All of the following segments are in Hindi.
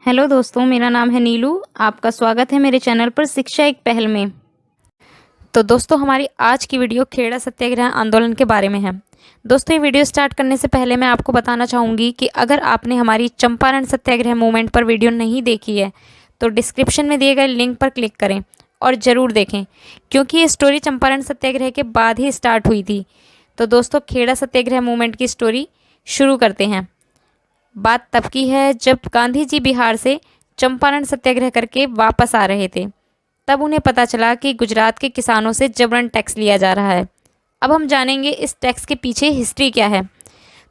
हेलो दोस्तों, मेरा नाम है नीलू। आपका स्वागत है मेरे चैनल पर शिक्षा एक पहल में। तो दोस्तों, हमारी आज की वीडियो खेड़ा सत्याग्रह आंदोलन के बारे में है। दोस्तों, ये वीडियो स्टार्ट करने से पहले मैं आपको बताना चाहूँगी कि अगर आपने हमारी चंपारण सत्याग्रह मूवमेंट पर वीडियो नहीं देखी है तो डिस्क्रिप्शन में दिए गए लिंक पर क्लिक करें और ज़रूर देखें, क्योंकि ये स्टोरी चंपारण सत्याग्रह के बाद ही स्टार्ट हुई थी। तो दोस्तों, खेड़ा सत्याग्रह मूवमेंट की स्टोरी शुरू करते हैं। बात तब की है जब गांधी जी बिहार से चंपारण सत्याग्रह करके वापस आ रहे थे। तब उन्हें पता चला कि गुजरात के किसानों से जबरन टैक्स लिया जा रहा है। अब हम जानेंगे इस टैक्स के पीछे हिस्ट्री क्या है।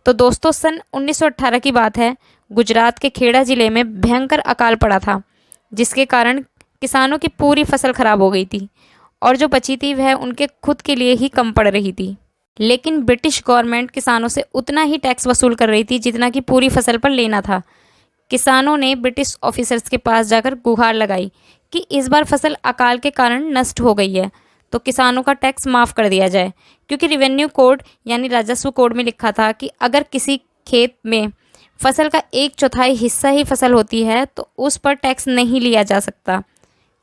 तो दोस्तों, सन 1918 की बात है। गुजरात के खेड़ा ज़िले में भयंकर अकाल पड़ा था, जिसके कारण किसानों की पूरी फसल खराब हो गई थी और जो बची थी वह उनके खुद के लिए ही कम पड़ रही थी। लेकिन ब्रिटिश गवर्नमेंट किसानों से उतना ही टैक्स वसूल कर रही थी जितना कि पूरी फसल पर लेना था। किसानों ने ब्रिटिश ऑफिसर्स के पास जाकर गुहार लगाई कि इस बार फसल अकाल के कारण नष्ट हो गई है तो किसानों का टैक्स माफ़ कर दिया जाए, क्योंकि रिवेन्यू कोड यानी राजस्व कोड में लिखा था कि अगर किसी खेत में फसल का 1/4 हिस्सा ही फसल होती है तो उस पर टैक्स नहीं लिया जा सकता।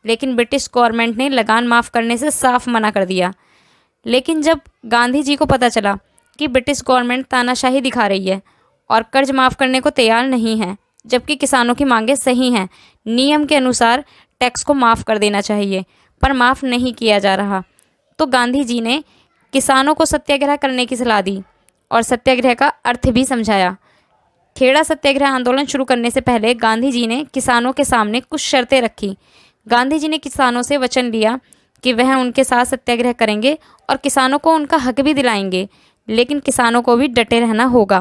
लेकिन ब्रिटिश गवर्नमेंट ने लगान माफ़ करने से साफ मना कर दिया। लेकिन जब गांधी जी को पता चला कि ब्रिटिश गवर्नमेंट तानाशाही दिखा रही है और कर्ज माफ़ करने को तैयार नहीं है, जबकि किसानों की मांगें सही हैं, नियम के अनुसार टैक्स को माफ़ कर देना चाहिए, पर माफ़ नहीं किया जा रहा, तो गांधी जी ने किसानों को सत्याग्रह करने की सलाह दी और सत्याग्रह का अर्थ भी समझाया। खेड़ा सत्याग्रह आंदोलन शुरू करने से पहले गांधी जी ने किसानों के सामने कुछ शर्तें रखी। गांधी जी ने किसानों से वचन लिया कि वह उनके साथ सत्याग्रह करेंगे और किसानों को उनका हक भी दिलाएंगे, लेकिन किसानों को भी डटे रहना होगा।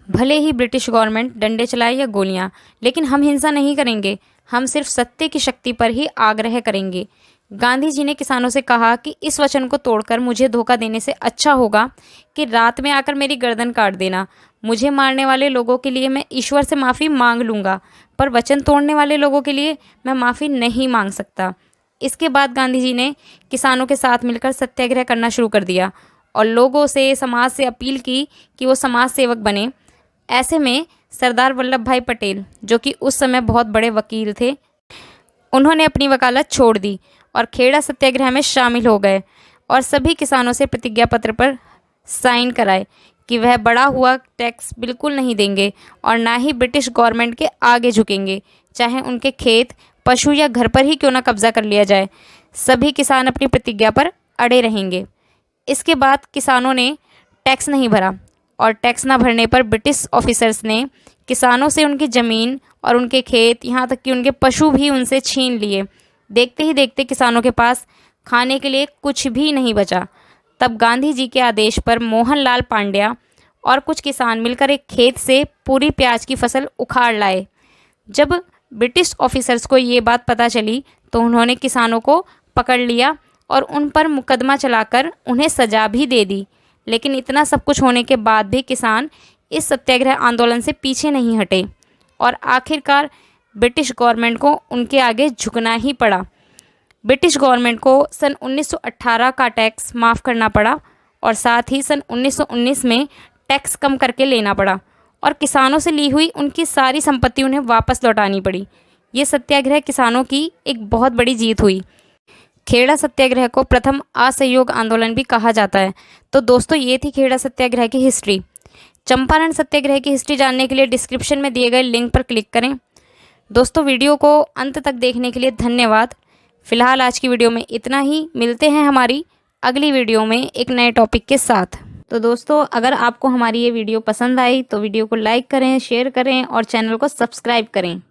भले ही ब्रिटिश गवर्नमेंट डंडे चलाए या गोलियां, लेकिन हम हिंसा नहीं करेंगे, हम सिर्फ सत्य की शक्ति पर ही आग्रह करेंगे। गांधी जी ने किसानों से कहा कि इस वचन को तोड़कर मुझे धोखा देने से अच्छा होगा कि रात में आकर मेरी गर्दन काट देना। मुझे मारने वाले लोगों के लिए मैं ईश्वर से माफ़ी मांग लूँगा, पर वचन तोड़ने वाले लोगों के लिए मैं माफ़ी नहीं मांग सकता। इसके बाद गांधी जी ने किसानों के साथ मिलकर सत्याग्रह करना शुरू कर दिया और लोगों से, समाज से अपील की कि वो समाज सेवक बने। ऐसे में सरदार वल्लभ भाई पटेल, जो कि उस समय बहुत बड़े वकील थे, उन्होंने अपनी वकालत छोड़ दी और खेड़ा सत्याग्रह में शामिल हो गए और सभी किसानों से प्रतिज्ञा पत्र पर साइन कराए कि वह बढ़ा हुआ टैक्स बिल्कुल नहीं देंगे और ना ही ब्रिटिश गवर्नमेंट के आगे झुकेंगे, चाहे उनके खेत, पशु या घर पर ही क्यों ना कब्जा कर लिया जाए। सभी किसान अपनी प्रतिज्ञा पर अड़े रहेंगे। इसके बाद किसानों ने टैक्स नहीं भरा और टैक्स ना भरने पर ब्रिटिश ऑफिसर्स ने किसानों से उनकी ज़मीन और उनके खेत, यहाँ तक कि उनके पशु भी उनसे छीन लिए। देखते ही देखते किसानों के पास खाने के लिए कुछ भी नहीं बचा। तब गांधी जी के आदेश पर मोहनलाल पांड्या और कुछ किसान मिलकर एक खेत से पूरी प्याज की फसल उखाड़ लाए। जब ब्रिटिश ऑफिसर्स को ये बात पता चली तो उन्होंने किसानों को पकड़ लिया और उन पर मुकदमा चलाकर उन्हें सज़ा भी दे दी। लेकिन इतना सब कुछ होने के बाद भी किसान इस सत्याग्रह आंदोलन से पीछे नहीं हटे और आखिरकार ब्रिटिश गवर्नमेंट को उनके आगे झुकना ही पड़ा। ब्रिटिश गवर्नमेंट को सन 1918 का टैक्स माफ़ करना पड़ा और साथ ही सन 1919 में टैक्स कम करके लेना पड़ा और किसानों से ली हुई उनकी सारी संपत्ति उन्हें वापस लौटानी पड़ी। ये सत्याग्रह किसानों की एक बहुत बड़ी जीत हुई। खेड़ा सत्याग्रह को प्रथम असहयोग आंदोलन भी कहा जाता है। तो दोस्तों, ये थी खेड़ा सत्याग्रह की हिस्ट्री। चंपारण सत्याग्रह की हिस्ट्री जानने के लिए डिस्क्रिप्शन में दिए गए लिंक पर क्लिक करें। दोस्तों, वीडियो को अंत तक देखने के लिए धन्यवाद। फिलहाल आज की वीडियो में इतना ही। मिलते हैं हमारी अगली वीडियो में एक नए टॉपिक के साथ। तो दोस्तों, अगर आपको हमारी ये वीडियो पसंद आई तो वीडियो को लाइक करें, शेयर करें और चैनल को सब्सक्राइब करें।